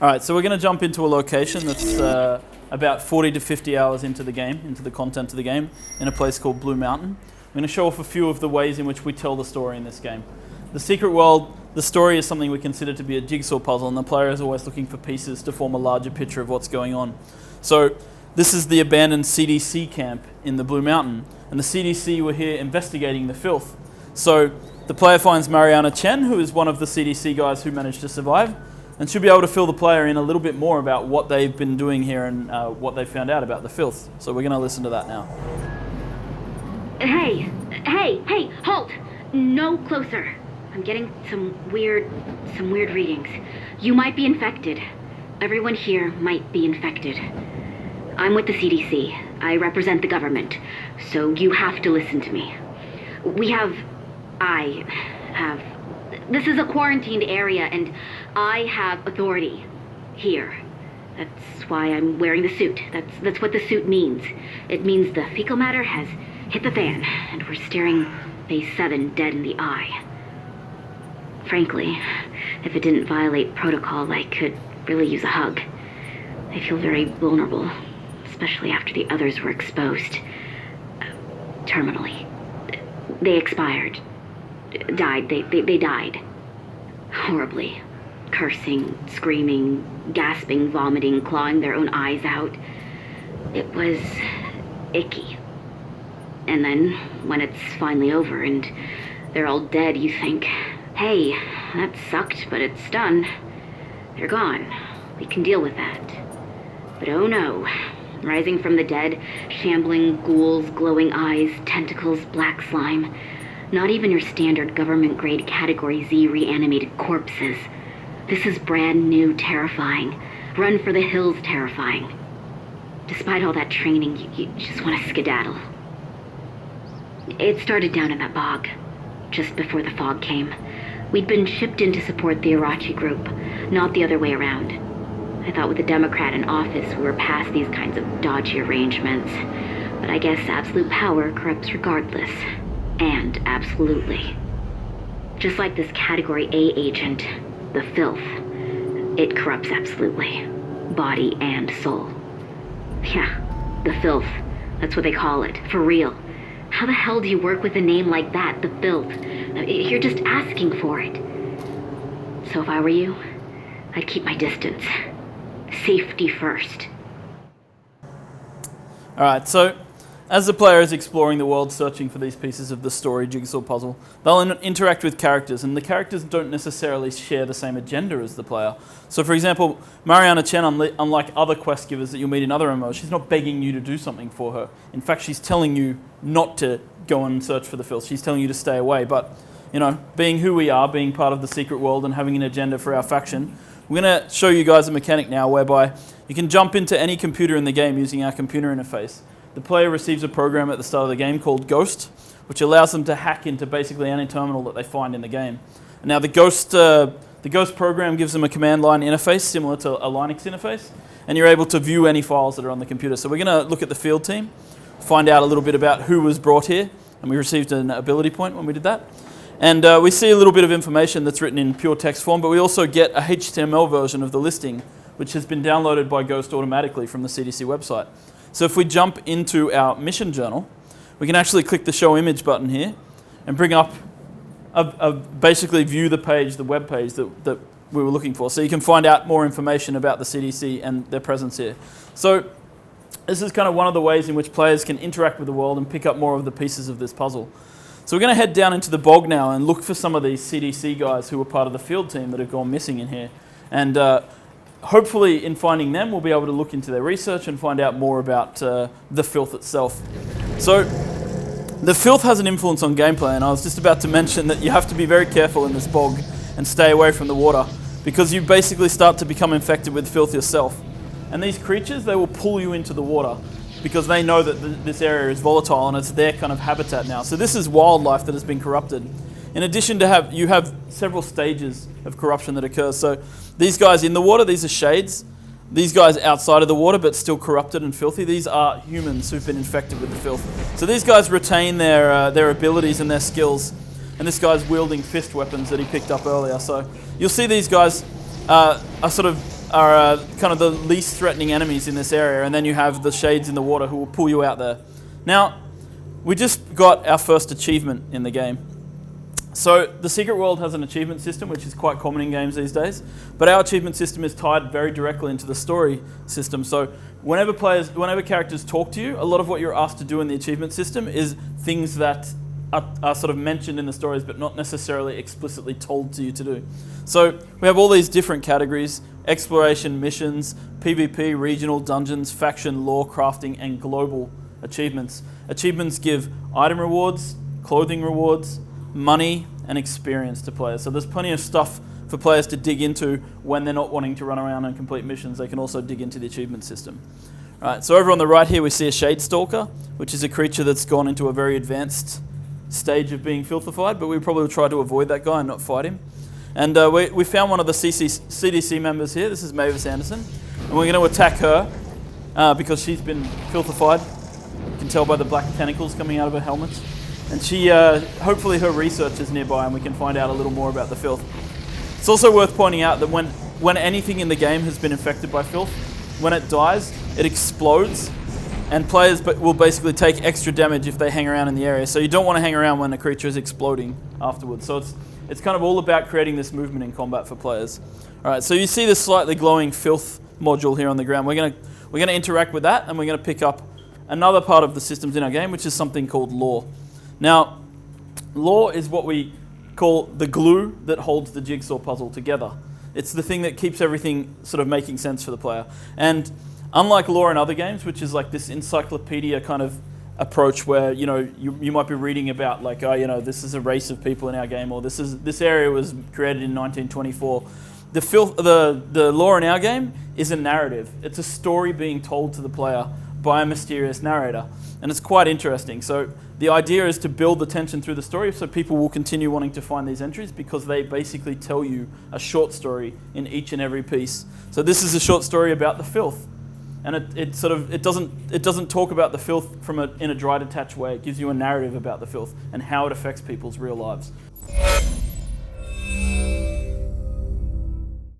Alright, so we're going to jump into a location that's about 40 to 50 hours into the game, into the content of the game, in a place called Blue Mountain. I'm going to show off a few of the ways in which we tell the story in this game. The Secret World, the story is something we consider to be a jigsaw puzzle, and the player is always looking for pieces to form a larger picture of what's going on. So this is the abandoned Cdc Camp in the Blue Mountain, and the CDC were here investigating the filth. So the player finds Mariana Chen, who is one of the CDC guys who managed to survive, and should be able to fill the player in a little bit more about what they've been doing here and what they found out about the filth. So we're going to listen to that now. Hey, halt! No closer. I'm getting some weird readings. You might be infected. Everyone here might be infected. I'm with the CDC. I represent the government, so you have to listen to me. This is a quarantined area, and I have authority here. That's why I'm wearing the suit. That's what the suit means. It means the fecal matter has hit the fan, and we're staring Phase 7 dead in the eye. Frankly, if it didn't violate protocol, I could really use a hug. I feel very vulnerable, especially after the others were exposed. Terminally. They expired. Died. They died. Horribly. Cursing, screaming, gasping, vomiting, clawing their own eyes out. It was icky. And then, when it's finally over and they're all dead, you think, hey, that sucked, but it's done. They're gone. We can deal with that. But oh no. Rising from the dead, shambling ghouls, glowing eyes, tentacles, black slime. Not even your standard government-grade Category Z reanimated corpses. This is brand new terrifying. Run for the hills terrifying. Despite all that training, you just want to skedaddle. It started down in that bog, just before the fog came. We'd been shipped in to support the Irachi group, not the other way around. I thought with a Democrat in office we were past these kinds of dodgy arrangements. But I guess absolute power corrupts regardless. And absolutely. Just like this Category A agent, the filth. It corrupts absolutely. Body and soul. Yeah, the filth. That's what they call it, for real. How the hell do you work with a name like that, the filth? You're just asking for it. So if I were you, I'd keep my distance. Safety first. Alright, so as the player is exploring the world, searching for these pieces of the story jigsaw puzzle, they'll interact with characters, and the characters don't necessarily share the same agenda as the player. So for example, Mariana Chen, unlike other quest givers that you'll meet in other MMOs, she's not begging you to do something for her. In fact, she's telling you not to go and search for the filth. She's telling you to stay away. But, you know, being who we are, being part of the secret world and having an agenda for our faction, we're going to show you guys a mechanic now whereby you can jump into any computer in the game using our computer interface. The player receives a program at the start of the game called Ghost, which allows them to hack into basically any terminal that they find in the game. And now the Ghost program gives them a command line interface similar to a Linux interface, and you're able to view any files that are on the computer. So we're going to look at the field team, find out a little bit about who was brought here, and we received an ability point when we did that. And we see a little bit of information that's written in pure text form, but we also get a HTML version of the listing, which has been downloaded by Ghost automatically from the CDC website. So if we jump into our mission journal, we can actually click the show image button here and bring up, basically view the page, the web page that we were looking for. So you can find out more information about the CDC and their presence here. So this is kind of one of the ways in which players can interact with the world and pick up more of the pieces of this puzzle. So we're going to head down into the bog now and look for some of these CDC guys who were part of the field team that have gone missing in here. And hopefully in finding them, we'll be able to look into their research and find out more about the filth itself. So the filth has an influence on gameplay, and I was just about to mention that you have to be very careful in this bog and stay away from the water, because you basically start to become infected with filth yourself. And these creatures, they will pull you into the water because they know that this area is volatile and it's their kind of habitat now. So this is wildlife that has been corrupted. In addition to you have several stages of corruption that occurs. So these guys in the water, these are shades. These guys outside of the water but still corrupted and filthy, these are humans who've been infected with the filth. So these guys retain their abilities and their skills. And this guy's wielding fist weapons that he picked up earlier. So you'll see these guys are sort of are kind of the least threatening enemies in this area, and then you have the shades in the water who will pull you out there. Now, we just got our first achievement in the game. So the Secret World has an achievement system, which is quite common in games these days, but our achievement system is tied very directly into the story system. So whenever characters talk to you, a lot of what you're asked to do in the achievement system is things that are sort of mentioned in the stories, but not necessarily explicitly told to you to do. So we have all these different categories: exploration, missions, PvP, regional, dungeons, faction, lore, crafting, and global achievements. Achievements give item rewards, clothing rewards, money, and experience to players. So there's plenty of stuff for players to dig into when they're not wanting to run around and complete missions. They can also dig into the achievement system. All right, so over on the right here we see a Shade Stalker, which is a creature that's gone into a very advanced stage of being filthified, but we probably will try to avoid that guy and not fight him. And we found one of the CDC members here. This is Mavis Anderson, and we're going to attack her because she's been filthified. You can tell by the black tentacles coming out of her helmet. And she, hopefully her research is nearby and we can find out a little more about the filth. It's also worth pointing out that when anything in the game has been infected by filth, when it dies, it explodes, and players will basically take extra damage if they hang around in the area. So you don't want to hang around when a creature is exploding afterwards. So it's kind of all about creating this movement in combat for players. All right, so you see this slightly glowing filth module here on the ground. We're gonna interact with that, and we're gonna pick up another part of the systems in our game, which is something called lore. Now, lore is what we call the glue that holds the jigsaw puzzle together. It's the thing that keeps everything sort of making sense for the player. And unlike lore in other games, which is like this encyclopedia kind of approach where, you know, you might be reading about like, oh, you know, this is a race of people in our game, or this area was created in 1924. The lore in our game is a narrative. It's a story being told to the player by a mysterious narrator. And it's quite interesting. So the idea is to build the tension through the story so people will continue wanting to find these entries because they basically tell you a short story in each and every piece. So this is a short story about the filth. And it doesn't talk about the filth in a dry, detached way. It gives you a narrative about the filth and how it affects people's real lives.